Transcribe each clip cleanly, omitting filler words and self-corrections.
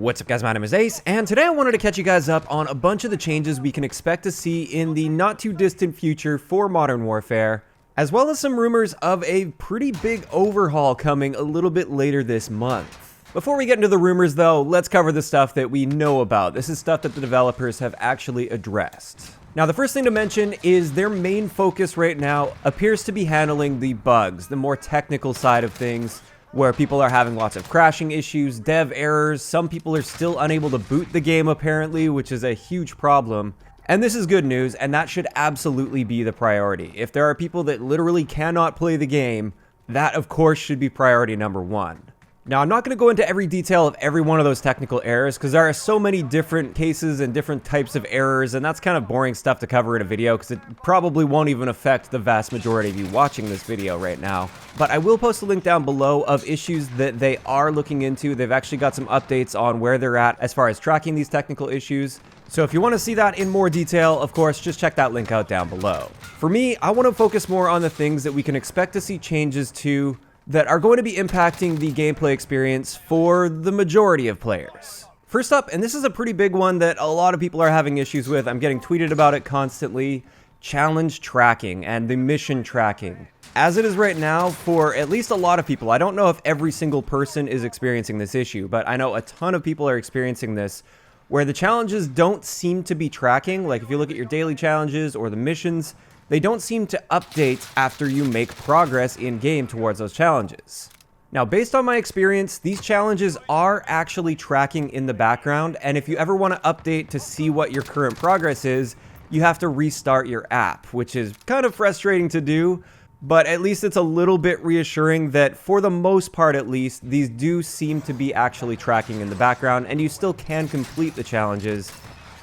What's up guys, my name is Ace, and today I wanted to catch you guys up on a bunch of the changes we can expect to see in the not too distant future for Modern Warfare, as well as some rumors of a pretty big overhaul coming a little bit later this month. Before we get into the rumors though, let's cover the stuff that we know about. This is stuff that the developers have actually addressed. Now the first thing to mention is their main focus right now appears to be handling the bugs, the more technical side of things, where people are having lots of crashing issues, dev errors, some people are still unable to boot the game apparently, which is a huge problem. And this is good news, and that should absolutely be the priority. If there are people that literally cannot play the game, that of course should be priority number one. Now, I'm not going to go into every detail of every one of those technical errors because there are so many different cases and different types of errors, and that's kind of boring stuff to cover in a video because it probably won't even affect the vast majority of you watching this video right now. But I will post a link down below of issues that they are looking into. They've actually got some updates on where they're at as far as tracking these technical issues. So if you want to see that in more detail, of course, just check that link out down below. For me, I want to focus more on the things that we can expect to see changes to that are going to be impacting the gameplay experience for the majority of players. First up, and this is a pretty big one that a lot of people are having issues with, I'm getting tweeted about it constantly, challenge tracking and the mission tracking. As it is right now, for at least a lot of people, I don't know if every single person is experiencing this issue, but I know a ton of people are experiencing this, where the challenges don't seem to be tracking. Like if you look at your daily challenges or the missions, they don't seem to update after you make progress in game towards those challenges. Now, based on my experience, these challenges are actually tracking in the background, and if you ever want to update to see what your current progress is, you have to restart your app, which is kind of frustrating to do, but at least it's a little bit reassuring that for the most part at least, these do seem to be actually tracking in the background, and you still can complete the challenges.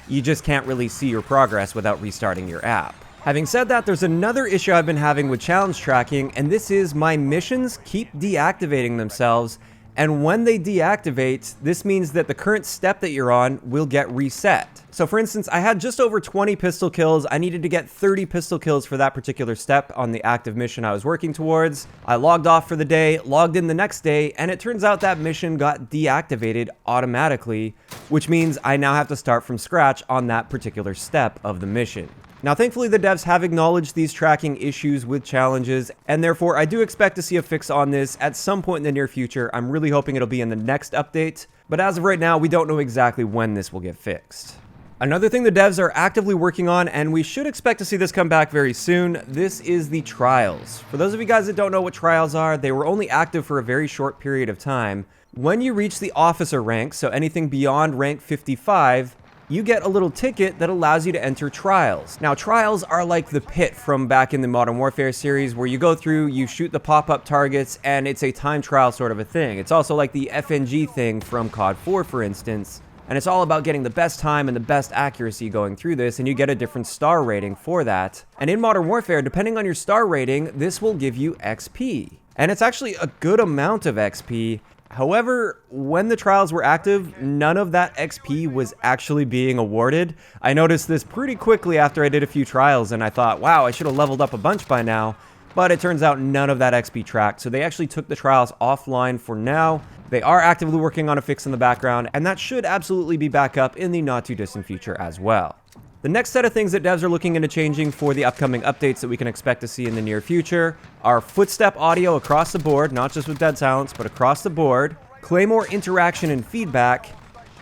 You just can't really see your progress without restarting your app. Having said that, there's another issue I've been having with challenge tracking, and this is my missions keep deactivating themselves, and when they deactivate, this means that the current step that you're on will get reset. So for instance, I had just over 20 pistol kills. I needed to get 30 pistol kills for that particular step on the active mission I was working towards. I logged off for the day, logged in the next day, and it turns out that mission got deactivated automatically, which means I now have to start from scratch on that particular step of the mission. Now, thankfully, the devs have acknowledged these tracking issues with challenges, and therefore, I do expect to see a fix on this at some point in the near future. I'm really hoping it'll be in the next update, but as of right now, we don't know exactly when this will get fixed. Another thing the devs are actively working on, and we should expect to see this come back very soon, this is the trials. For those of you guys that don't know what trials are, they were only active for a very short period of time. When you reach the officer rank, so anything beyond rank 55, you get a little ticket that allows you to enter trials. Now, trials are like the pit from back in the Modern Warfare series where you go through, you shoot the pop-up targets, and it's a time trial sort of a thing. It's also like the FNG thing from COD 4, for instance, and it's all about getting the best time and the best accuracy going through this, and you get a different star rating for that. And in Modern Warfare, depending on your star rating, this will give you XP. And it's actually a good amount of XP. However, when the trials were active, none of that XP was actually being awarded. I noticed this pretty quickly after I did a few trials, and I thought, wow, I should have leveled up a bunch by now. But it turns out none of that XP tracked, so they actually took the trials offline for now. They are actively working on a fix in the background, and that should absolutely be back up in the not too distant future as well. The next set of things that devs are looking into changing for the upcoming updates that we can expect to see in the near future are footstep audio across the board, not just with dead silence, but across the board, Claymore interaction and feedback,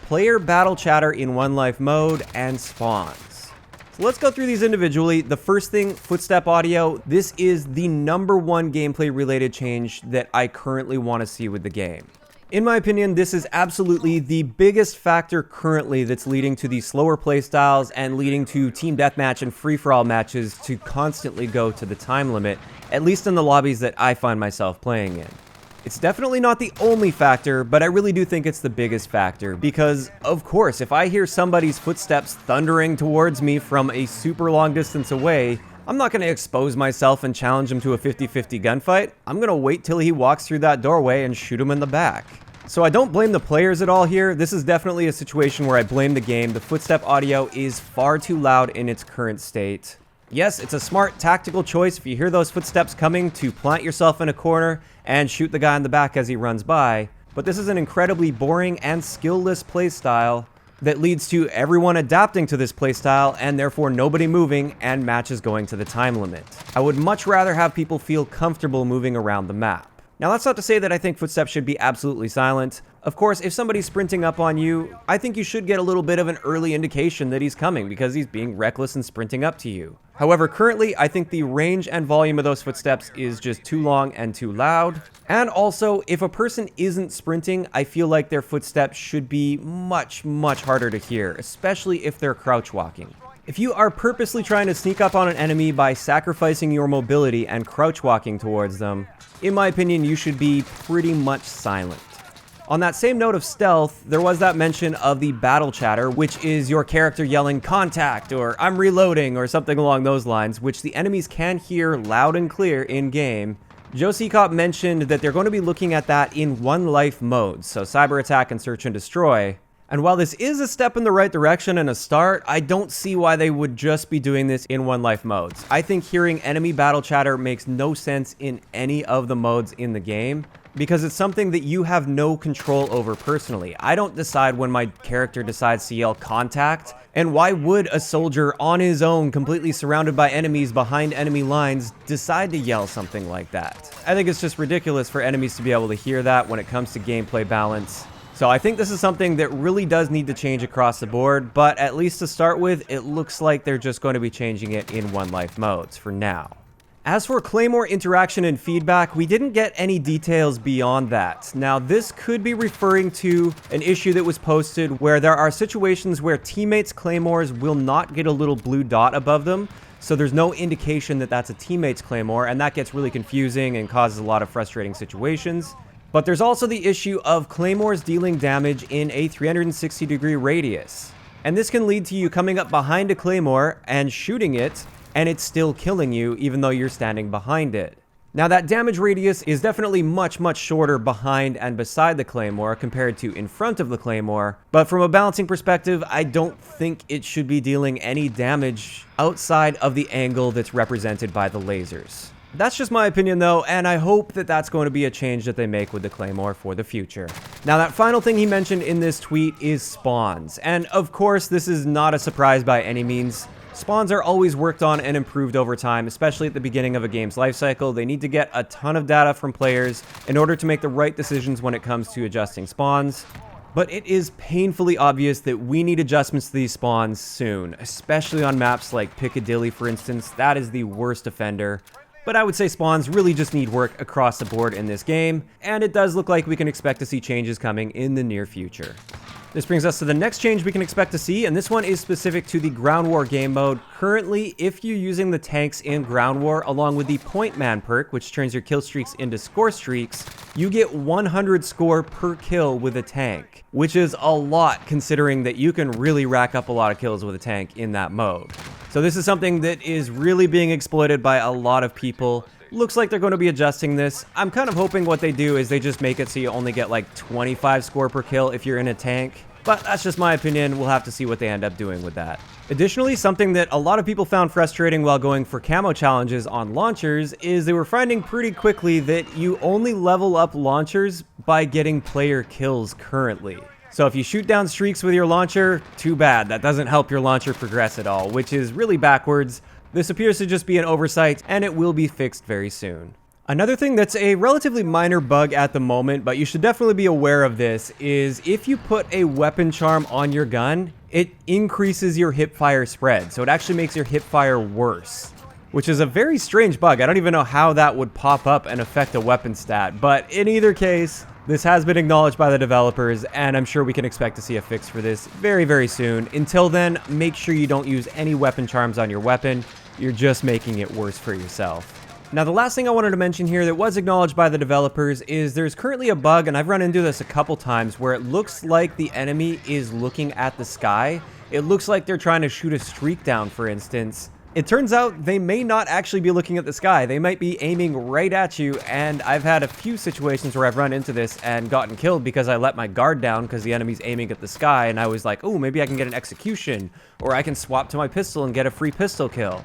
player battle chatter in one life mode, and spawns. So let's go through these individually. The first thing, footstep audio. This is the #1 gameplay related change that I currently want to see with the game. In my opinion, this is absolutely the biggest factor currently that's leading to these slower playstyles and leading to team deathmatch and free-for-all matches to constantly go to the time limit, at least in the lobbies that I find myself playing in. It's definitely not the only factor, but I really do think it's the biggest factor because, of course, if I hear somebody's footsteps thundering towards me from a super long distance away, I'm not going to expose myself and challenge him to a 50-50 gunfight. I'm going to wait till he walks through that doorway and shoot him in the back. So I don't blame the players at all here. This is definitely a situation where I blame the game. The footstep audio is far too loud in its current state. Yes, it's a smart tactical choice if you hear those footsteps coming to plant yourself in a corner and shoot the guy in the back as he runs by. but this is an incredibly boring and skill-less playstyle that leads to everyone adapting to this playstyle and therefore nobody moving and matches going to the time limit. I would much rather have people feel comfortable moving around the map. Now, that's not to say that I think footsteps should be absolutely silent. Of course, if somebody's sprinting up on you, I think you should get a little bit of an early indication that he's coming because he's being reckless and sprinting up to you. However, currently, I think the range and volume of those footsteps is just too long and too loud. And also, if a person isn't sprinting, I feel like their footsteps should be much, much harder to hear, especially if they're crouch walking. If you are purposely trying to sneak up on an enemy by sacrificing your mobility and crouch walking towards them, in my opinion, you should be pretty much silent. On that same note of stealth, there was that mention of the battle chatter, which is your character yelling contact or I'm reloading or something along those lines, which the enemies can hear loud and clear in-game. Joe Seacop mentioned that they're going to be looking at that in one-life modes, so cyber attack and search and destroy. And while this is a step in the right direction and a start, I don't see why they would just be doing this in one-life modes. I think hearing enemy battle chatter makes no sense in any of the modes in the game, because it's something that you have no control over personally. I don't decide when my character decides to yell contact, and why would a soldier on his own, completely surrounded by enemies behind enemy lines, decide to yell something like that? I think it's just ridiculous for enemies to be able to hear that when it comes to gameplay balance. So I think this is something that really does need to change across the board, but at least to start with, it looks like they're just going to be changing it in one-life modes for now. As for Claymore interaction and feedback, we didn't get any details beyond that. Now, this could be referring to an issue that was posted where there are situations where teammates' Claymores will not get a little blue dot above them, so there's no indication that that's a teammate's Claymore, and that gets really confusing and causes a lot of frustrating situations. But there's also the issue of Claymores dealing damage in a 360-degree radius. And this can lead to you coming up behind a Claymore and shooting it, and it's still killing you even though you're standing behind it. Now, that damage radius is definitely much, much shorter behind and beside the Claymore compared to in front of the Claymore, but from a balancing perspective, I don't think it should be dealing any damage outside of the angle that's represented by the lasers. That's just my opinion though, and I hope that that's going to be a change that they make with the Claymore for the future. Now, that final thing he mentioned in this tweet is spawns, and of course this is not a surprise by any means. Spawns are always worked on and improved over time, especially at the beginning of a game's lifecycle. They need to get a ton of data from players in order to make the right decisions when it comes to adjusting spawns. But it is painfully obvious that we need adjustments to these spawns soon, especially on maps like Piccadilly, for instance. That is the worst offender. But I would say spawns really just need work across the board in this game, and it does look like we can expect to see changes coming in the near future. This brings us to the next change we can expect to see, and this one is specific to the Ground War game mode. Currently, if you're using the tanks in Ground War along with the Point Man perk, which turns your kill streaks into score streaks, you get 100 score per kill with a tank, which is a lot considering that you can really rack up a lot of kills with a tank in that mode. So this is something that is really being exploited by a lot of people. Looks like they're going to be adjusting this. I'm kind of hoping what they do is they just make it so you only get like 25 score per kill if you're in a tank. But that's just my opinion. We'll have to see what they end up doing with that. Additionally, something that a lot of people found frustrating while going for camo challenges on launchers is they were finding pretty quickly that you only level up launchers by getting player kills currently. So if you shoot down streaks with your launcher, too bad. That doesn't help your launcher progress at all, which is really backwards. This appears to just be an oversight, and it will be fixed very soon. Another thing that's a relatively minor bug at the moment, but you should definitely be aware of this, is if you put a weapon charm on your gun, it increases your hipfire spread, so it actually makes your hipfire worse, which is a very strange bug. I don't even know how that would pop up and affect a weapon stat, but in either case, this has been acknowledged by the developers, and I'm sure we can expect to see a fix for this very, very soon. Until then, make sure you don't use any weapon charms on your weapon. You're just making it worse for yourself. Now, the last thing I wanted to mention here that was acknowledged by the developers is there's currently a bug, and I've run into this a couple times, where it looks like the enemy is looking at the sky. It looks like they're trying to shoot a streak down, for instance. It turns out they may not actually be looking at the sky. They might be aiming right at you, and I've had a few situations where I've run into this and gotten killed because I let my guard down because the enemy's aiming at the sky, and I was like, oh, maybe I can get an execution, or I can swap to my pistol and get a free pistol kill.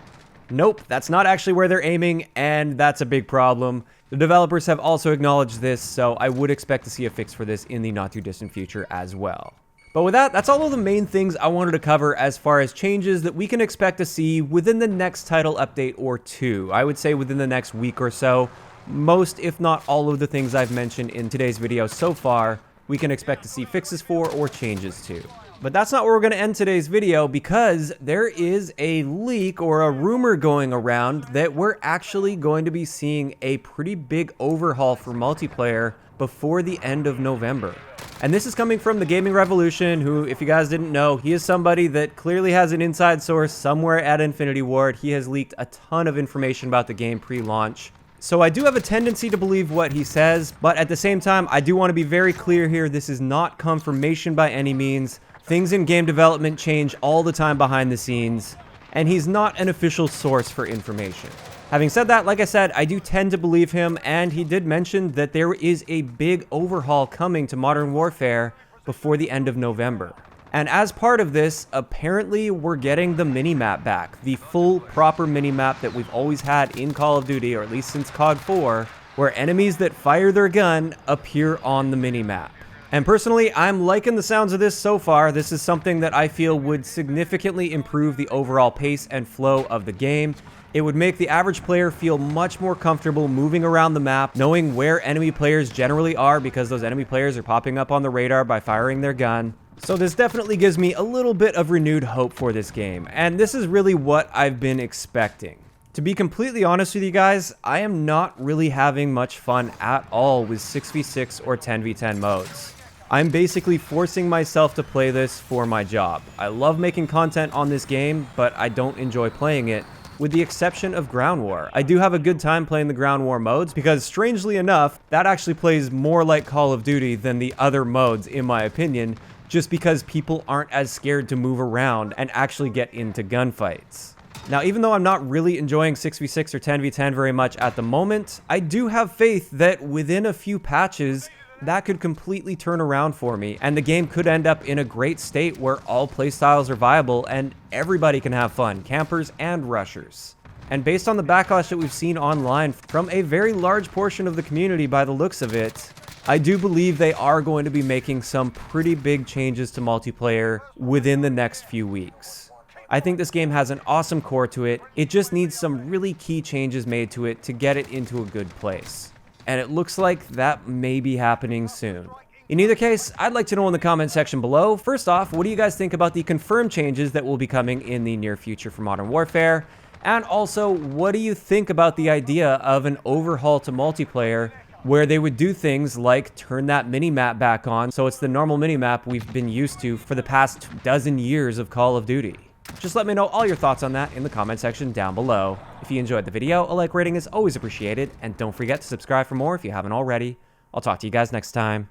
Nope, that's not actually where they're aiming, and that's a big problem. The developers have also acknowledged this, so I would expect to see a fix for this in the not too distant future as well. But with that, that's all of the main things I wanted to cover as far as changes that we can expect to see within the next title update or two. I would say within the next week or so. Most, if not all of the things I've mentioned in today's video so far, we can expect to see fixes for or changes to. But that's not where we're going to end today's video, because there is a leak or a rumor going around that we're actually going to be seeing a pretty big overhaul for multiplayer before the end of November. And this is coming from the Gaming Revolution, who, if you guys didn't know, he is somebody that clearly has an inside source somewhere at Infinity Ward. He has leaked a ton of information about the game pre-launch. So I do have a tendency to believe what he says, but at the same time, I do want to be very clear here. This is not confirmation by any means. Things in game development change all the time behind the scenes, and he's not an official source for information. Having said that, like I said, I do tend to believe him, and he did mention that there is a big overhaul coming to Modern Warfare before the end of November. And as part of this, apparently we're getting the minimap back, the full proper minimap that we've always had in Call of Duty, or at least since COD 4, where enemies that fire their gun appear on the minimap. And personally, I'm liking the sounds of this so far. This is something that I feel would significantly improve the overall pace and flow of the game. It would make the average player feel much more comfortable moving around the map, knowing where enemy players generally are, because those enemy players are popping up on the radar by firing their gun. So this definitely gives me a little bit of renewed hope for this game, and this is really what I've been expecting. To be completely honest with you guys, I am not really having much fun at all with 6v6 or 10v10 modes. I'm basically forcing myself to play this for my job. I love making content on this game, but I don't enjoy playing it, with the exception of Ground War. I do have a good time playing the Ground War modes, because strangely enough, that actually plays more like Call of Duty than the other modes, in my opinion, just because people aren't as scared to move around and actually get into gunfights. Now, even though I'm not really enjoying 6v6 or 10v10 very much at the moment, I do have faith that within a few patches, that could completely turn around for me, and the game could end up in a great state where all playstyles are viable and everybody can have fun, campers and rushers. And based on the backlash that we've seen online from a very large portion of the community by the looks of it, I do believe they are going to be making some pretty big changes to multiplayer within the next few weeks. I think this game has an awesome core to it. It just needs some really key changes made to it to get it into a good place. And it looks like that may be happening soon. In either case, I'd like to know in the comment section below, first off, what do you guys think about the confirmed changes that will be coming in the near future for Modern Warfare? And also, what do you think about the idea of an overhaul to multiplayer where they would do things like turn that minimap back on so it's the normal minimap we've been used to for the past dozen years of Call of Duty? Just let me know all your thoughts on that in the comment section down below. If you enjoyed the video, a like rating is always appreciated, and don't forget to subscribe for more if you haven't already. I'll talk to you guys next time.